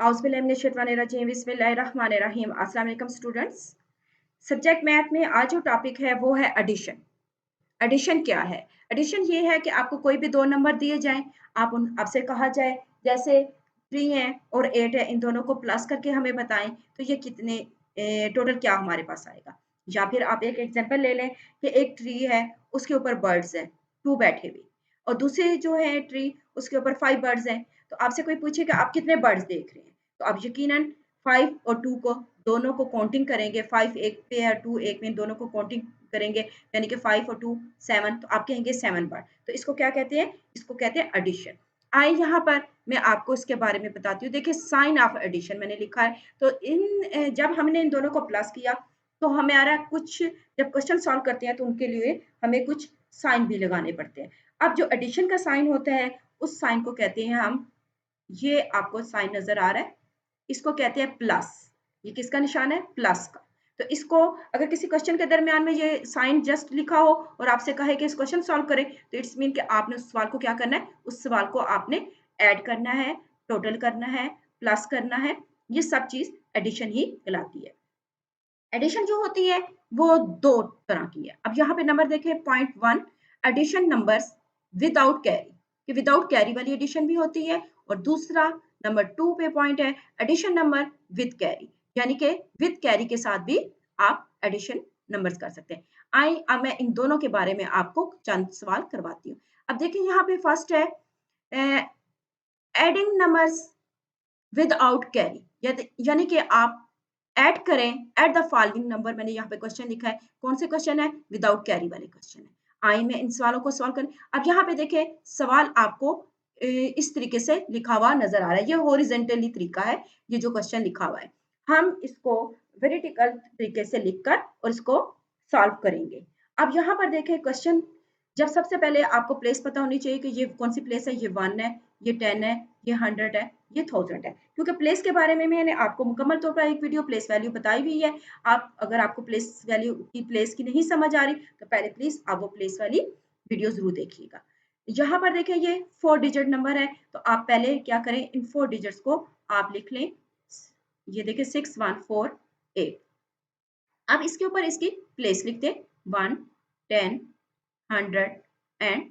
औज़ुबिल्लाहिमिनश्शैतानिर्रजीम बिस्मिल्लाहिर्रहमानिर्रहीम। अस्सलाम वालेकुम स्टूडेंट्स। सब्जेक्ट मैथ में आज जो टॉपिक है वो है एडिशन। एडिशन क्या है? एडिशन ये है कि आपको कोई भी 2 नंबर दिए जाएँ, आपसे कहा जाए जैसे 3 है और 8 है, इन दोनों को प्लस करके हमें बताएँ तो ये कितने टोटल क्या हमारे पास आएगा। या फिर आप एक एग्ज़ाम्पल ले लें कि एक ट्री है, उसके ऊपर बर्ड्स हैं, 2 बैठे हुए और दूसरे जो है ट्री उसके ऊपर 5 बर्ड्स हैं। तो आपसे कोई पूछे कि आप कितने बर्ड्स देख रहे हैं? तो आप यकीनन 5 और 2 को दोनों को काउंटिंग करेंगे, 5 एक पे है, 2 एक में, दोनों को काउंटिंग करेंगे यानी कि 5 और 2 7 तो आप कहेंगे 7 बार। तो इसको क्या कहते हैं? इसको कहते हैं एडिशन। आइए यहाँ पर मैं आपको इसके बारे में बताती हूँ। देखिए साइन ऑफ एडिशन मैंने लिखा है। तो जब हमने इन दोनों को प्लस किया तो हमारा कुछ जब क्वेश्चन सॉल्व करते हैं तो उनके लिए हमें कुछ साइन भी लगाने पड़ते हैं। अब जो एडिशन का साइन होता है उस साइन को कहते हैं हम ये आपको साइन नज़र आ रहा है? इसको कहते हैं प्लस। ये किसका निशान है? प्लस का। तो इसको अगर किसी क्वेश्चन के दरमियान में ये साइन जस्ट लिखा हो और आपसे कहे कि इस क्वेश्चन सॉल्व करें, तो इट्स मीन कि आपने उस सवाल को क्या करना है? उस सवाल को आपने ऐड करना है, टोटल करना है, प्लस करना है। ये सब चीज़ एडिशन ही कहलाती है। एडिशन जो होती है वो 2 तरह की है। अब यहाँ पे नंबर देखें point 1 addition numbers without carry कि विदाउट कैरी वाली एडिशन भी होती है और दूसरा नंबर 2 पे पॉइंट है एडिशन नंबर विद कैरी यानी कि विद कैरी के साथ भी आप एडिशन नंबर्स कर सकते हैं। आइए अब मैं इन दोनों के बारे में आपको चंद सवाल करवाती हूँ। अब देखिए यहाँ पे फर्स्ट है एडिंग नंबर्स विदाउट कैरी यानी कि आप ऐड करें एट द फॉलोइंग नंबर मैंने यहाँ पे क्वेश्चन लिखा है कौन से क्वेश्चन है विदाउट कैरी वाले क्वेश्चन है। आइए मैं इन सवालों को सॉल्व करें। अब यहाँ पे देखें सवाल आपको इस तरीके से लिखा हुआ नजर आ रहा है। ये हॉरिजॉन्टली तरीका है ये जो क्वेश्चन लिखा हुआ है। हम इसको वर्टिकल तरीके से लिखकर और इसको सॉल्व करेंगे। अब यहाँ पर देखें क्वेश्चन जब सबसे पहले आपको प्लेस पता होनी चाहिए कि ये कौन सी प्लेस है, ये 1 है, ये 10 है, ये 100 है, ये 1000 है। क्योंकि प्लेस के बारे में मैंने आपको मुकम्मल तौर पर एक वीडियो प्लेस वैल्यू बताई हुई है। आप अगर आपको प्लेस वैल्यू की प्लेस की नहीं समझ आ रही तो पहले प्लीज आप वो प्लेस वाली वीडियो जरूर देखिएगा। यहाँ पर देखें ये 4 डिजिट नंबर है तो आप पहले क्या करें इन 4 डिजिट्स को आप लिख लें। ये देखिए 6148। अब इसके ऊपर इसकी प्लेस लिख दें 1 10 100 एंड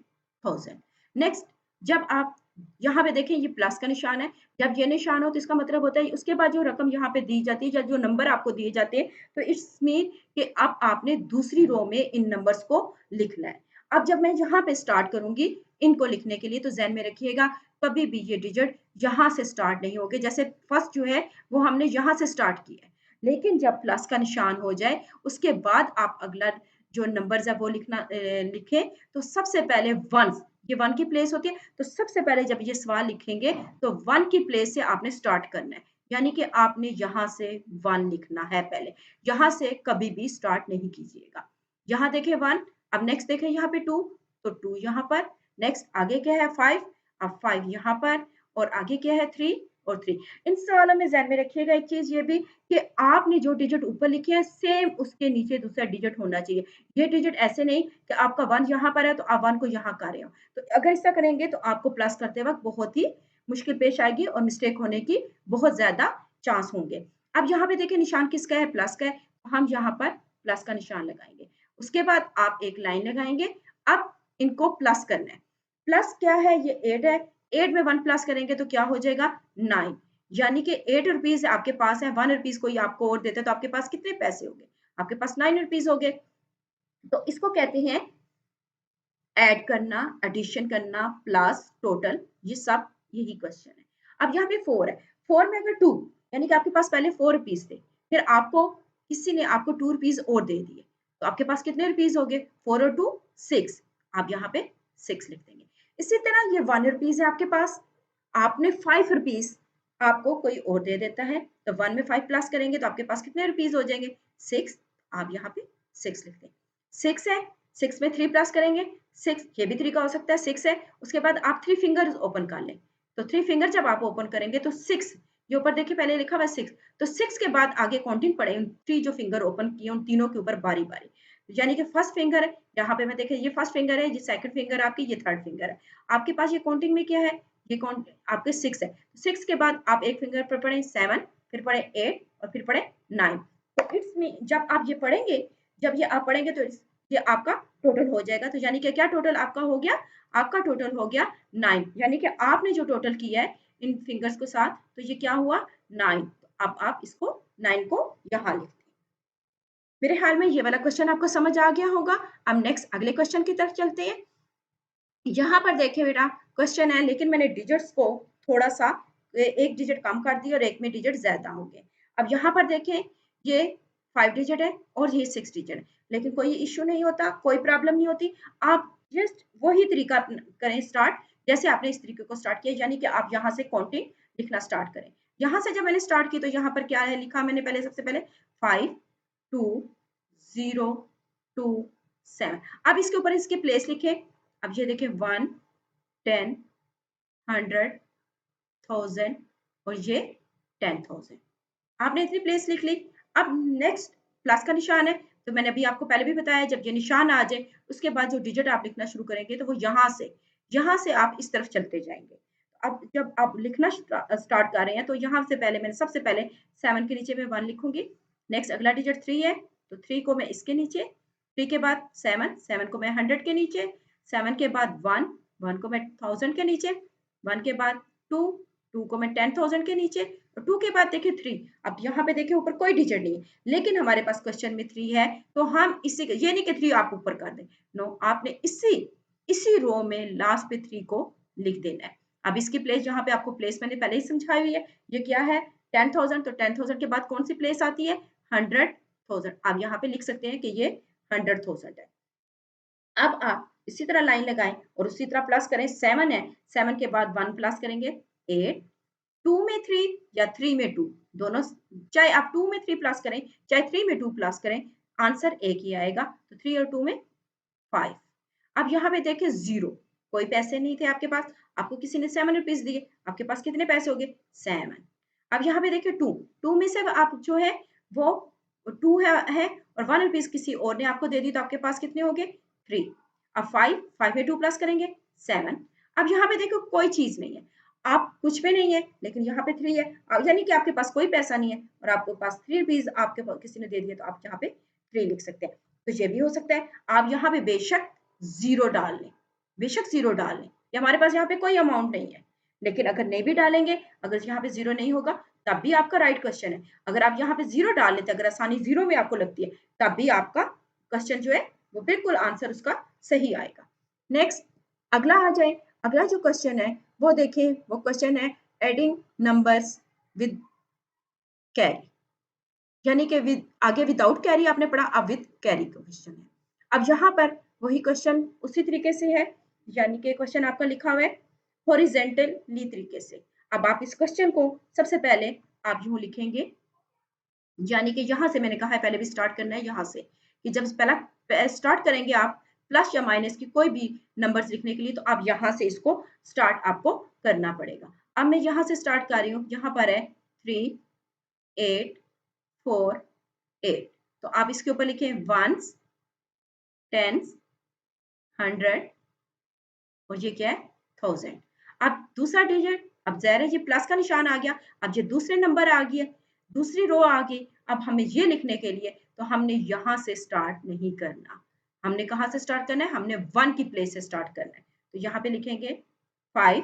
1000। नेक्स्ट जब आप यहाँ पे देखें ये प्लस का निशान है। जब ये निशान हो तो इसका मतलब होता है उसके बाद जो रकम यहाँ पे दी जाती है या जो नंबर आपको दिए जाते हैं तो इट्स मीन कि अब आपने दूसरी रो में इन नंबर्स को लिखना है। अब जब मैं यहाँ पे स्टार्ट करूंगी इनको लिखने के लिए तो ज़हन में रखिएगा कभी भी ये डिजिट यहाँ से स्टार्ट नहीं होंगे। जैसे फर्स्ट जो है वो हमने यहाँ से स्टार्ट किया है लेकिन जब प्लस का निशान हो जाए उसके बाद आप अगला जो नंबर्स है वो लिखें तो सबसे पहले वंस ये 1 की प्लेस होती है तो सबसे पहले जब ये सवाल लिखेंगे तो 1 की प्लेस से आपने स्टार्ट करना है यानी कि आपने यहाँ से 1 लिखना है पहले। यहाँ से कभी भी स्टार्ट नहीं कीजिएगा। यहाँ देखें 1। अब नेक्स्ट देखें यहाँ पे 2 तो 2 यहाँ पर। नेक्स्ट आगे क्या है 5। अब 5 यहाँ पर और आगे क्या है 3 और 3। इन सवालों में ध्यान में रखिएगा एक चीज ये भी कि आपने जो डिजिट ऊपर लिखी है सेम उसके नीचे दूसरा डिजिट होना चाहिए। ये डिजिट ऐसे नहीं कि आपका 1 यहाँ पर है तो आप 1 को यहाँ कर रहे हो। तो अगर ऐसा करेंगे तो आपको प्लस करते वक्त बहुत ही मुश्किल पेश आएगी और मिस्टेक होने की बहुत ज़्यादा चांस होंगे। अब यहाँ पे देखिए निशान किसका है? प्लस का है। हम यहाँ पर प्लस का निशान लगाएंगे। उसके बाद आप एक लाइन लगाएंगे। अब इनको प्लस करना है। प्लस क्या है? ये 8 है। 8 में 1 प्लस करेंगे तो क्या हो जाएगा? 9 यानी कि 8 रुपीज़ आपके पास है। 1 रुपीज़ कोई आपको और देता है तो आपके पास कितने पैसे होंगे? आपके पास 9 रुपीज़ हो गए। तो इसको कहते हैं ऐड करना, एडिशन करना, प्लस, टोटल ये सब यही क्वेश्चन है। अब यहाँ पे 4 है। 4 में अगर 2 यानी कि आपके पास पहले 4 रुपीज़ थे, फिर आपको किसी ने आपको 2 रुपीज़ और दे दिए, तो आपके पास कितने रुपीज़ हो गए? 4 और 2 6। आप यहाँ पे 6 लिख देंगे। इसी तरह ये 1 रुपीज़ है आपके पास, आपने 5 रुपीज़ आपको कोई और दे देता है, तो 1 में 5 प्लस करेंगे तो आपके पास कितने रुपीज़ हो जाएंगे? 6। आप यहाँ पे 6 लिख दें। 6 है, 6 में 3 प्लस करेंगे 6। ये भी तरीका हो सकता है 6 है। उसके बाद आप 3 फिंगर्स ओपन कर लें। तो 3 फिंगर जब आप ओपन करेंगे तो 6 ये ऊपर देखिए पहले लिखा हुआ है 6 तो 6 के बाद आगे काउंटिंग पड़े 3 जो फिंगर ओपन किए उन तीनों के ऊपर बारी-बारी। यानी कि फर्स्ट फिंगर है यहाँ पे मैं देखिए ये फर्स्ट फिंगर है, ये सेकंड फिंगर आपकी, ये थर्ड फिंगर है। आपके पास ये काउंटिंग में क्या है? ये कौन आपके 6 है। 6 के बाद आप एक फिंगर पर पढ़ें 7, फिर पढ़ें 8 और फिर पढ़ें 9। तो इट्स मीन जब आप ये पढ़ेंगे, जब ये आप पढ़ेंगे तो ये आपका टोटल हो जाएगा। तो यानी कि क्या टोटल आपका हो गया? आपका टोटल हो गया 9, यानी कि आपने जो टोटल किया है इन फिंगर्स के साथ, तो ये क्या हुआ? 9। अब आप इसको 9 को यहाँ लिख दें। मेरे ख्याल में ये वाला क्वेश्चन आपको समझ आ गया होगा। अब नेक्स्ट अगले क्वेश्चन की तरफ चलते हैं। यहाँ पर देखिए बेटा क्वेश्चन है, लेकिन मैंने डिजिट्स को थोड़ा सा एक डिजिट कम कर दी और एक में डिजिट ज्यादा होंगे। अब यहाँ पर देखें ये 5 डिजिट है और ये 6 डिजिट है, लेकिन कोई इश्यू नहीं होता, कोई प्रॉब्लम नहीं होती। आप जस्ट वही तरीका करें स्टार्ट, जैसे आपने इस तरीके को स्टार्ट किया, यानी कि आप यहाँ से काउंटिंग लिखना स्टार्ट करें। यहाँ से जब मैंने स्टार्ट की तो यहाँ पर क्या है लिखा मैंने पहले, सबसे पहले 5 2 0 2 7। अब इसके ऊपर इसके प्लेस लिखे। अब ये देखिए 1 10 100 1000 और ये 10,000। आपने इतनी प्लेस लिख ली। अब नेक्स्ट प्लस का निशान है, तो मैंने अभी आपको पहले भी बताया जब ये निशान आ जाए उसके बाद जो डिजिट आप लिखना शुरू करेंगे तो वो यहाँ से आप इस तरफ चलते जाएंगे। अब जब आप लिखना स्टार्ट कर रहे हैं तो यहाँ से पहले मैंने सबसे पहले 7 के नीचे में 1 लिखूंगी। नेक्स्ट अगला डिजिट 3 है, तो 3 को मैं इसके नीचे, 3 के बाद 7, 7 को मैं 100 के नीचे, 7 के बाद 1, 1 को मैं 1000 के नीचे, 1 के बाद 2, 2 को मैं 10,000 के नीचे, और 2 के बाद देखिए 3। अब यहाँ पे देखिए ऊपर कोई डिजिट नहीं है, लेकिन हमारे पास क्वेश्चन में 3 है, तो हम इसी ये नहीं कि 3 आप ऊपर कर दें, नो, आपने इसी रो में लास्ट पे 3 को लिख देना है। अब इसकी प्लेस जहाँ पे आपको प्लेस मैंने पहले ही समझाई हुई है, ये क्या है 10,000, तो 10,000 के बाद कौन सी प्लेस आती है 100,000। आप यहाँ पे लिख सकते हैं कि ये 100,000 है। अब आप इसी तरह लाइन लगाएं और उसी तरह प्लस करें। 7 है, 7 के बाद 1 प्लस करेंगे 8, 2 में 3 या 3 में 2, दोनों, चाहे आप 2 में 3 प्लस करें चाहे 3 में 2 प्लस करें, आंसर एक ही आएगा। तो 3 और 2 में 5। अब यहाँ पे देखें 0, कोई पैसे नहीं थे आपके पास, आपको किसी ने 7 रुपीज दिए, आपके पास कितने पैसे हो गए 7। अब यहाँ पे देखिए 2, 2 में से आप जो है वो 2 है और 1 रुपीज किसी और ने आपको दे दी, तो आपके पास कितने हो गए 3। अब 5, 5 में 2 प्लस करेंगे 7। अब यहाँ पे देखो कोई चीज नहीं है, आप कुछ पे नहीं है, लेकिन यहाँ पे 3 है, यानी कि आपके पास कोई पैसा नहीं है और आपके पास 3 रुपीज आपके किसी ने दे दिया, तो आप यहाँ पे 3 लिख सकते हैं। तो ये भी हो सकता है। आप यहाँ पे बेशक ज़ीरो डाल लें, बेशक ज़ीरो डाल लें, ये हमारे पास यहाँ पे कोई अमाउंट नहीं है, लेकिन अगर नहीं भी डालेंगे, अगर यहाँ पे ज़ीरो नहीं होगा, तब भी आपका राइट क्वेश्चन है। अगर आप यहाँ पे ज़ीरो डाल लेते, अगर आसानी ज़ीरो में आपको लगती है, तब भी आपका क्वेश्चन जो है वो बिल्कुल आंसर उसका सही आएगा। नेक्स्ट अगला आ जाए। अगला जो क्वेश्चन है वो देखिए, वो क्वेश्चन है एडिंग नंबर्स विद कैरी, यानी कि विद आगे विदाउट कैरी आपने पढ़ा, अब विद कैरी का क्वेश्चन है। अब यहाँ पर वही क्वेश्चन उसी तरीके से है, यानी कि क्वेश्चन आपका लिखा हुआ है हॉरिजेंटली तरीके से। अब आप इस क्वेश्चन को सबसे पहले आप यूं लिखेंगे, यानी कि यहाँ से मैंने कहा है पहले भी स्टार्ट करना है यहाँ से, कि जब पहला स्टार्ट करेंगे आप प्लस या माइनस की कोई भी नंबर्स लिखने के लिए, तो आप यहाँ से इसको स्टार्ट आपको करना पड़ेगा। अब मैं यहाँ से स्टार्ट कर रही हूँ, यहाँ पर है 3 8 4 8, तो आप इसके ऊपर लिखें वंस, टेंस, 100 और ये क्या है 1000। अब दूसरा डिजिट, अब ज़ाहिर है ये प्लस का निशान आ गया, अब ये दूसरे नंबर आ गया, दूसरी रो आ गई। अब हमें ये लिखने के लिए तो हमने यहाँ से स्टार्ट नहीं करना, हमने कहाँ से स्टार्ट करना है, हमने 1 की प्लेस से स्टार्ट करना है। तो यहाँ पे लिखेंगे 5,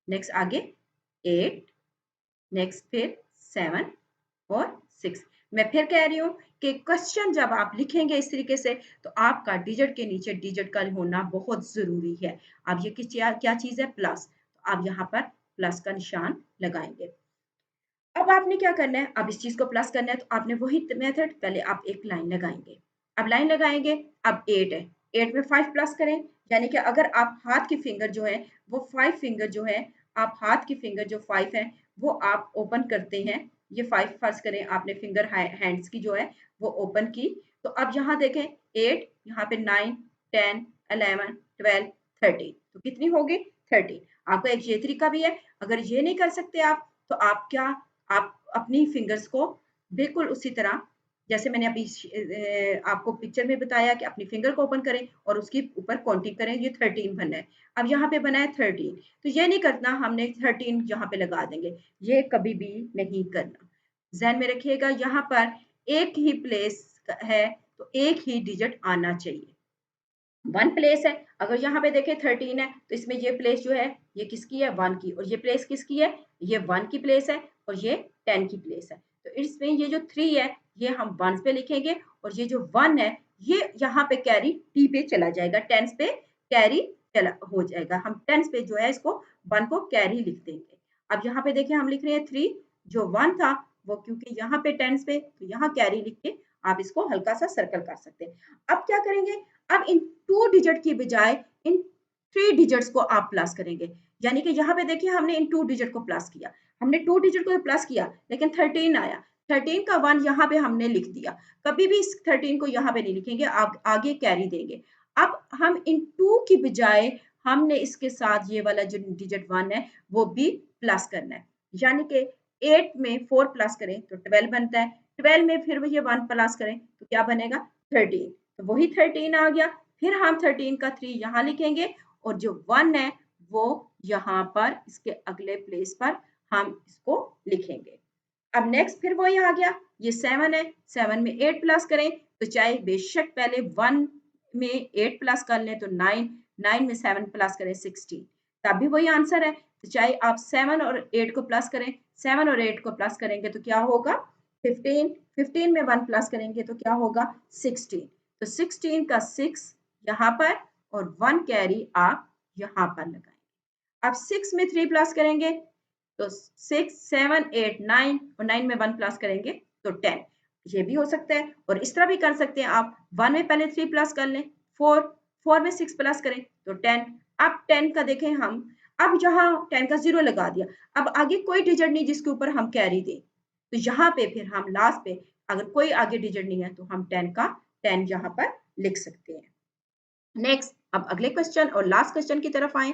नेक्स्ट आगे 8, नेक्स्ट फिर 7 और 6। मैं फिर कह रही हूँ कि क्वेश्चन जब आप लिखेंगे इस तरीके से, तो आपका डिजिट के नीचे डिजिट का होना बहुत ज़रूरी है। अब ये क्या चीज़ है प्लस, तो आप यहाँ पर प्लस का निशान लगाएंगे। अब आपने क्या करना है, अब इस चीज़ को प्लस करना है, तो आपने वही मेथड, पहले आप एक लाइन लगाएंगे। अब लाइन लगाएंगे, अब 8 है, 8 में 5 प्लस करें, यानी कि अगर आप हाथ की फिंगर जो है वो 5 फिंगर जो है, आप हाथ की फिंगर जो 5 है वो आप ओपन करते हैं। ये 5 फर्स्ट करें आपने फिंगर हैंड्स की जो है वो ओपन की, तो अब यहाँ देखें 8, यहाँ पे 9 10 11 12 13, तो कितनी होगी 30। आपका एक ये तरीका भी है। अगर ये नहीं कर सकते आप, तो आप क्या, आप अपनी फिंगर्स को बिल्कुल उसी तरह, जैसे मैंने अभी आपको पिक्चर में बताया कि अपनी फिंगर को ओपन करें और उसके ऊपर काउंटिंग करें, ये 13 बनना है। अब यहाँ पे बना है 13, तो ये नहीं करना हमने 13 यहाँ पे लगा देंगे, ये कभी भी नहीं करना। ज़हन में रखिएगा यहाँ पर एक ही प्लेस है, तो एक ही डिजिट आना चाहिए। 1 प्लेस है, अगर यहाँ पे देखें 13 है, तो इसमें ये प्लेस जो है, ये किसकी है? 1 की, और ये प्लेस किसकी है? ये 1 की प्लेस है और ये 10 की प्लेस है। तो इसमें ये जो 3 है, ये हम 1s पे लिखेंगे और ये जो 1 है, ये यहाँ पे कैरी टी पे चला जाएगा, 10s पे कैरी चला हो जाएगा। हम 10s पे जो है इसको 1 को कैरी लिख देंगे। अब यहाँ पे देखिए हम लिख रहे हैं 3, जो 1 था वो क्योंकि यहाँ पे 10s पे, तो यहाँ कैरी लिख के आप इसको हल्का-सा सर्कल कर सकते हैं। अब क्या करेंगे? अब इन 2 डिजिट की बजाय इन 3 डिजिट्स को आप प्लस करेंगे। यानी कि यहाँ पे देखिए हमने इन 2 डिजिट को प्लस किया। हमने 2 डिजिट को प्लस किया, लेकिन 13 आया। 13 का 1 यहाँ पे हमने लिख दिया। कभी भी इस 13 को यहाँ पे नहीं लिखेंगे, आगे कैरी देंगे। अब हम इन 2 की बजाय हमने इसके साथ ये वाला जो डिजिट 1 है, वो भी प्लस करना है। यानी कि 8 में 4 प्लस करें तो 12 बनता है। 12 में फिर ये 1 प्लस करें तो क्या बनेगा? 13। तो वही 13 आ गया। फिर हम 13 का 3 यहाँ लिखेंगे और जो 1 है वो यहाँ पर इसके अगले प्लेस पर हम इसको लिखेंगे। अब नेक्स्ट फिर वही आ गया, ये 7 है, 7 में 8 प्लस करें तो चाहे बेशक पहले 1 में 8 प्लस कर लें तो 9, 9 में 7 प्लस करें 16, तब भी वही आंसर है। तो चाहे आप 7 और 8 को प्लस करें, 7 और 8 को प्लस करेंगे तो क्या होगा? 15, 15 में 1 प्लस करेंगे तो क्या होगा? 16। तो 16 का 6 यहाँ पर और 1 कैरी आप यहाँ पर लगाएंगे। अब 6 में 3 प्लस करेंगे तो 6, 7, 8, 9 और 9 में 1 प्लस करेंगे तो 10। ये भी हो सकता है और इस तरह भी कर सकते हैं आप 1 में पहले 3 प्लस कर लें, 4, 4 में 6 प्लस करें तो 10। अब 10 का देखें हम, अब यहाँ 10 का 0 लगा दिया। अब आगे कोई डिजिट नहीं जिसके ऊपर हम कैरी दें। तो यहाँ पे फिर हम लास्ट पे अगर कोई आगे डिजिट नहीं है तो हम 10 का 10 यहाँ पर लिख सकते हैं। नेक्स्ट, अब अगले क्वेश्चन और लास्ट क्वेश्चन की तरफ आए।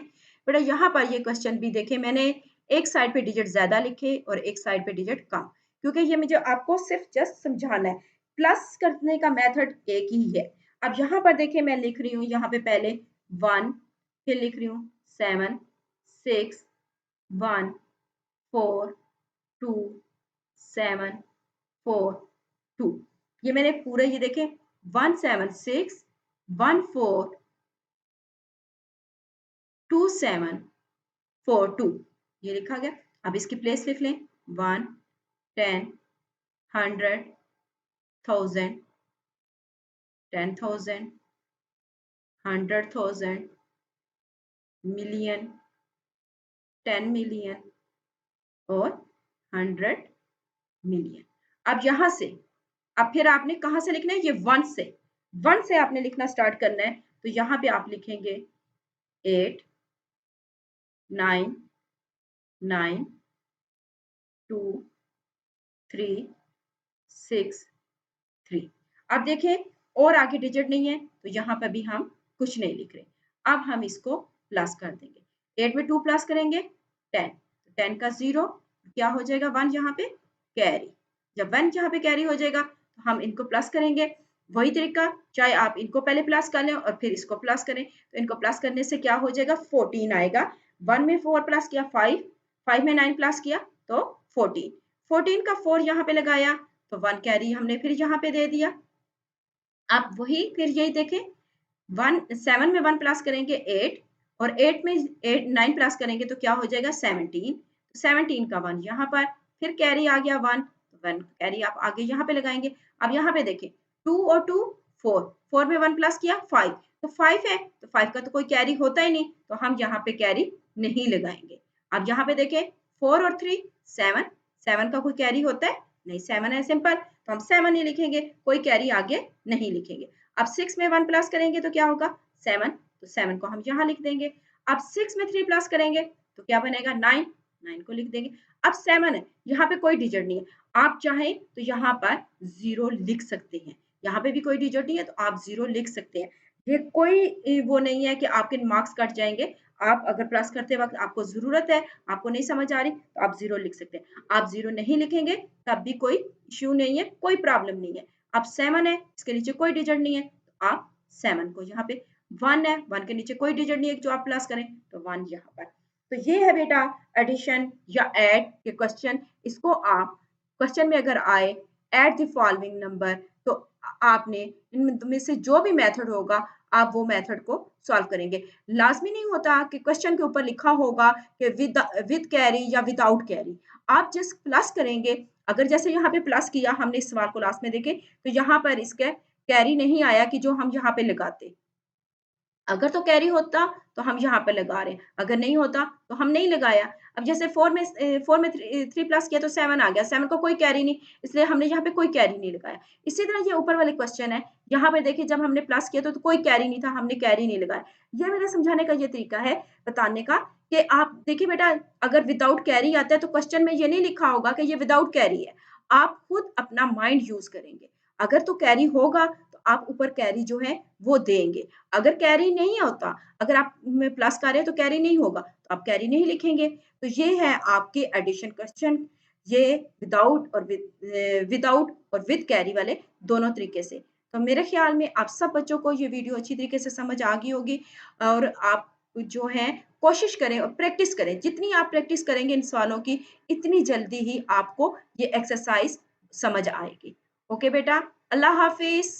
बेटा यहाँ पर ये क्वेश्चन भी देखें, मैंने एक साइड पे डिजिट ज्यादा लिखे और एक साइड पे डिजिट कम, क्योंकि ये मुझे आपको सिर्फ जस्ट समझाना है। प्लस करने का मेथड एक ही है। अब यहाँ पर देखें मैं लिख रही हूँ यहाँ पे पहले 1, फिर लिख रही हूँ 7, 6, 1, 4, 2, 7, 4, 2। ये मैंने पूरे ये देखें 1, 7, 6, 1, 4, 2, 7, 4, 2 ये लिखा गया। अब इसकी प्लेस लिख लें 1, 10, 100, 1000, 10,000, 100,000, मिलियन, 10 मिलियन और 100 मिलियन। अब यहाँ से अब फिर आपने कहाँ से लिखना है? ये 1 से, 1 से आपने लिखना स्टार्ट करना है। तो यहाँ पे आप लिखेंगे 8, 9, 9, 2, 3, 6, 3। अब देखें और आगे डिजिट नहीं है तो यहाँ पर भी हम कुछ नहीं लिख रहे। अब हम इसको प्लस कर देंगे। 8 में 2 प्लस करेंगे 10, 10 का 0 क्या हो जाएगा? 1 यहाँ पे कैरी। जब 1 यहाँ पे कैरी हो जाएगा तो हम इनको प्लस करेंगे। वही तरीका, चाहे आप इनको पहले प्लस कर लें और फिर इसको प्लस करें, तो इनको प्लस करने से क्या हो जाएगा? 14 आएगा। 1 में 4 प्लस किया 5, 5 में 9 प्लस किया तो 14, 14 का 4 यहाँ पे लगाया तो 1 कैरी हमने फिर यहाँ पे दे दिया। आप वही फिर यही देखें 1, 7 में 1 प्लस करेंगे 8 और 8 में 8, 9 प्लस करेंगे तो क्या हो जाएगा? 17, 17 का 1 यहाँ पर फिर कैरी आ गया 1, तो 1 कैरी आप आगे यहाँ पे लगाएंगे। अब यहाँ पे देखें 2 और 2, 4, 4 में 1 प्लस किया 5, तो 5 है तो 5 का तो कोई कैरी होता ही नहीं, तो हम यहाँ पे कैरी नहीं लगाएंगे। अब यहाँ पे देखें 4 और 3, 7, 7 का कोई कैरी होता है? नहीं, 7 है सिंपल, तो हम 7 ही लिखेंगे, कोई कैरी आगे नहीं लिखेंगे। अब 6 में 1 प्लस करेंगे तो क्या होगा? 7, तो 7 को हम यहाँ लिख देंगे। अब 6 में 3 प्लस करेंगे तो क्या बनेगा? 9, 9 को लिख देंगे। अब 7 है, यहाँ पे कोई डिजिट नहीं है। आप चाहें तो यहाँ पर 0 लिख सकते हैं। यहाँ पे भी कोई डिजिट नहीं है तो आप 0 लिख सकते हैं। ये कोई वो नहीं है कि आपके मार्क्स कट जाएँगे। आप अगर प्लस करते वक़्त आपको ज़रूरत है, आपको नहीं समझ आ रही, तो आप 0 लिख सकते हैं। आप 0 नहीं लिखेंगे तब भी कोई इश्यू नहीं है, कोई प्रॉब्लम नहीं है। अब 7 है, इसके नीचे कोई डिजिट नहीं है, तो आप 7 को यहाँ पे 1 है, 1 के नीचे कोई डिजिट नहीं है जो आप प्लस करें, तो 1 यहाँ पर। तो ये है बेटा एडिशन या ऐड के क्वेश्चन। इसको आप क्वेश्चन में अगर आए ऐड द फॉलोइंग नंबर, तो आपने इनमें में से जो भी मेथड होगा आप वो मेथड को सॉल्व करेंगे। लाजमी नहीं होता कि क्वेश्चन के ऊपर लिखा होगा कि विद कैरी या विदाउट कैरी। आप जस्ट प्लस करेंगे। अगर जैसे यहाँ पे प्लस किया हमने इस सवाल को लास्ट में देखे, तो यहाँ पर इसका कैरी नहीं आया कि जो हम यहाँ पे लगाते। अगर तो कैरी होता तो हम यहाँ पे लगा रहे हैं, अगर नहीं होता तो हम नहीं लगाया। अब जैसे 4 में 3 प्लस किया तो 7 आ गया, 7 को कोई कैरी नहीं, इसलिए हमने यहाँ पे कोई कैरी नहीं लगाया। इसी तरह ये ऊपर वाले क्वेश्चन है, यहाँ पे देखिए जब हमने प्लस किया तो कोई कैरी नहीं था, हमने कैरी नहीं लगाया। ये मेरा समझाने का ये तरीका है बताने का कि आप देखिए बेटा, अगर विदाउट कैरी आता है तो क्वेश्चन में ये नहीं लिखा होगा कि ये विदाउट कैरी है। आप खुद अपना माइंड यूज़ करेंगे। अगर तो कैरी होगा तो आप ऊपर कैरी जो है वो देंगे। अगर कैरी नहीं होता, अगर आप में प्लस कर रहे हैं तो कैरी नहीं होगा, तो आप कैरी नहीं लिखेंगे। तो ये है आपके एडिशन क्वेश्चन। ये विदाउट और विद कैरी वाले दोनों तरीके से। तो मेरे ख्याल में आप सब बच्चों को ये वीडियो अच्छी तरीके से समझ आ गई होगी, और आप जो है कोशिश करें और प्रैक्टिस करें। जितनी आप प्रैक्टिस करेंगे इन सवालों की, इतनी जल्दी ही आपको ये एक्सरसाइज समझ आएगी। ओके बेटा, अल्लाह हाफिज़।